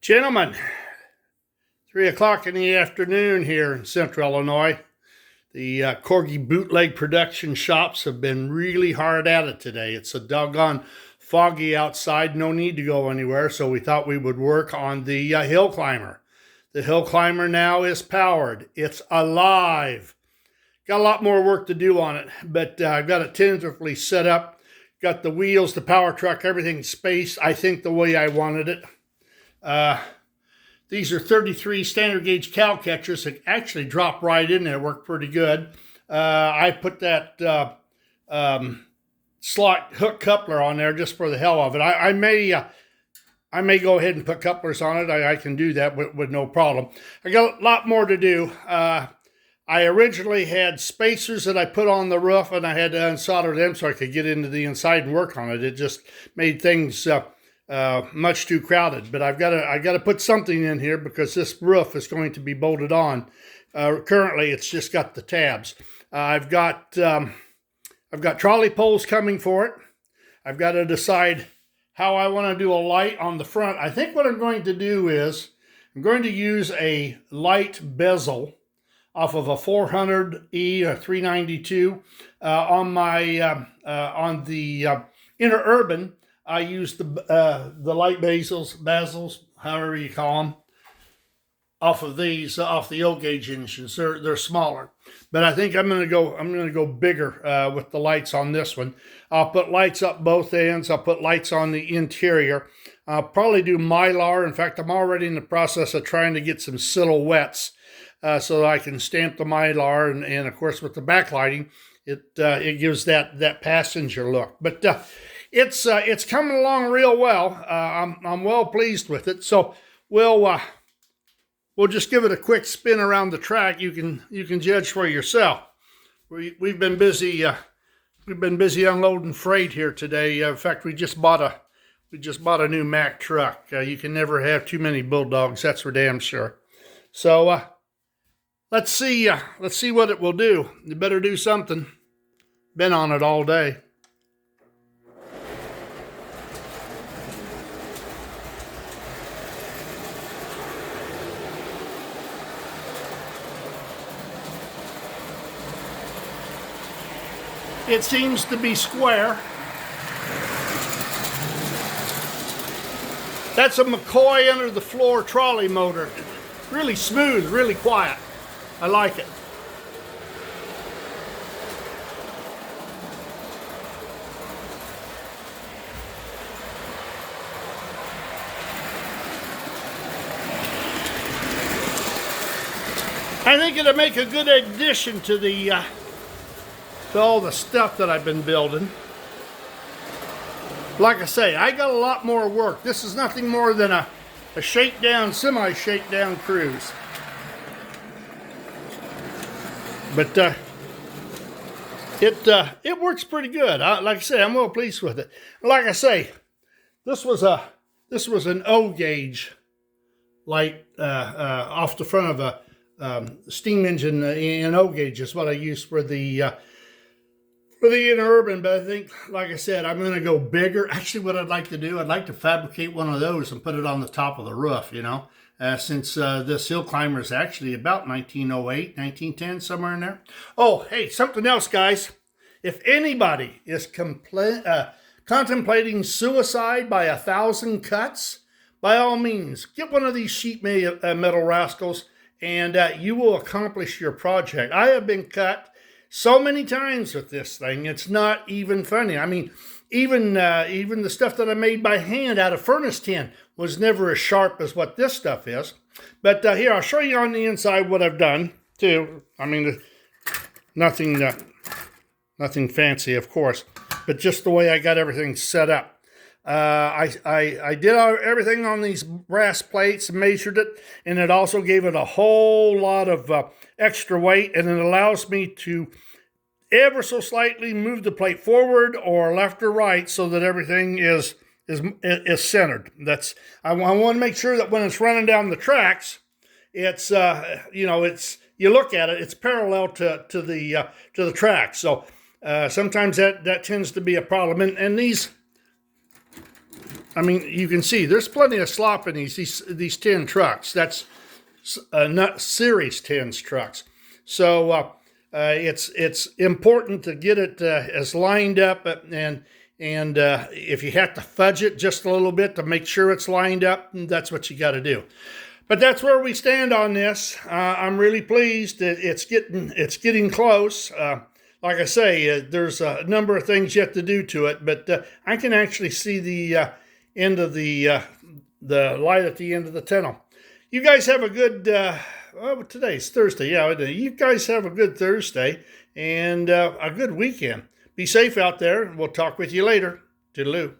Gentlemen, 3 o'clock in the afternoon here in Central Illinois. The Corgi Bootleg Production shops have been really hard at it today. It's a doggone foggy outside, no need to go anywhere, so we thought we would work on the hill climber. The hill climber now is powered. It's alive. Got a lot more work to do on it, but I've got it tentatively set up. Got the wheels, the power truck, everything spaced, I think, the way I wanted it. These are 33 standard gauge cow catchers that actually drop right in there, work pretty good. I put that slot hook coupler on there just for the hell of it. I may go ahead and put couplers on it. I can do that with no problem. I got a lot more to do. I originally had spacers that I put on the roof, and I had to unsolder them so I could get into the inside and work on it. It just made things much too crowded. But I got to put something in here because this roof is going to be bolted on. Currently, it's just got the tabs. I've got trolley poles coming for it. I've got to decide how I want to do a light on the front. I think what I'm going to do is I'm going to use a light bezel off of a 400E or 392 on the Interurban. I use the light bezels, however you call them, off of these, off the O gauge engines. They're smaller, but I think I'm gonna go bigger with the lights on this one. I'll put lights up both ends. I'll put lights on the interior. I'll probably do Mylar. In fact, I'm already in the process of trying to get some silhouettes so that I can stamp the Mylar, and of course with the backlighting, it gives that passenger look. But it's coming along real well. I'm well pleased with it. So we'll just give it a quick spin around the track. You can judge for yourself. We've been busy unloading freight here today. In fact, we just bought a new Mack truck. You can never have too many bulldogs. That's for damn sure. So let's see what it will do. You better do something. Been on it all day. It seems to be square. That's a McCoy under the floor trolley motor. Really smooth, really quiet. I like it. I think it'll make a good addition to all the stuff that I've been building. Like I say, I got a lot more work. This is nothing more than a shakedown, semi-shakedown cruise. But it works pretty good. Like I say, I'm well pleased with it. Like I say, this was an O gauge light off the front of a steam engine in O gauge is what I used for the Interurban, but I think, like I said, I'm going to go bigger. Actually, what I'd like to do, I'd like to fabricate one of those and put it on the top of the roof, since this hill climber is actually about 1908, 1910, somewhere in there. Oh, hey, something else, guys. If anybody is contemplating suicide by 1,000 cuts, by all means, get one of these sheet metal rascals, and you will accomplish your project. I have been cut so many times with this thing, it's not even funny. I mean, even the stuff that I made by hand out of furnace tin was never as sharp as what this stuff is. But here, I'll show you on the inside what I've done, too. I mean, nothing fancy, of course, but just the way I got everything set up. I did everything on these brass plates, measured it, and it also gave it a whole lot of extra weight, and it allows me to ever so slightly move the plate forward or left or right so that everything is centered. I want to make sure that when it's running down the tracks, it's you look at it, it's parallel to the track. So sometimes that tends to be a problem, and these I mean, you can see there's plenty of slop in these tin trucks. That's not Series 10s trucks. So it's important to get it as lined up, and if you have to fudge it just a little bit to make sure it's lined up, that's what you got to do. But that's where we stand on this. I'm really pleased that it's getting close. Like I say, there's a number of things yet to do to it, but I can actually see the end of the light at the end of the tunnel. You guys have a good, today's Thursday. Yeah, you guys have a good Thursday and a good weekend. Be safe out there. We'll talk with you later. Toodaloo.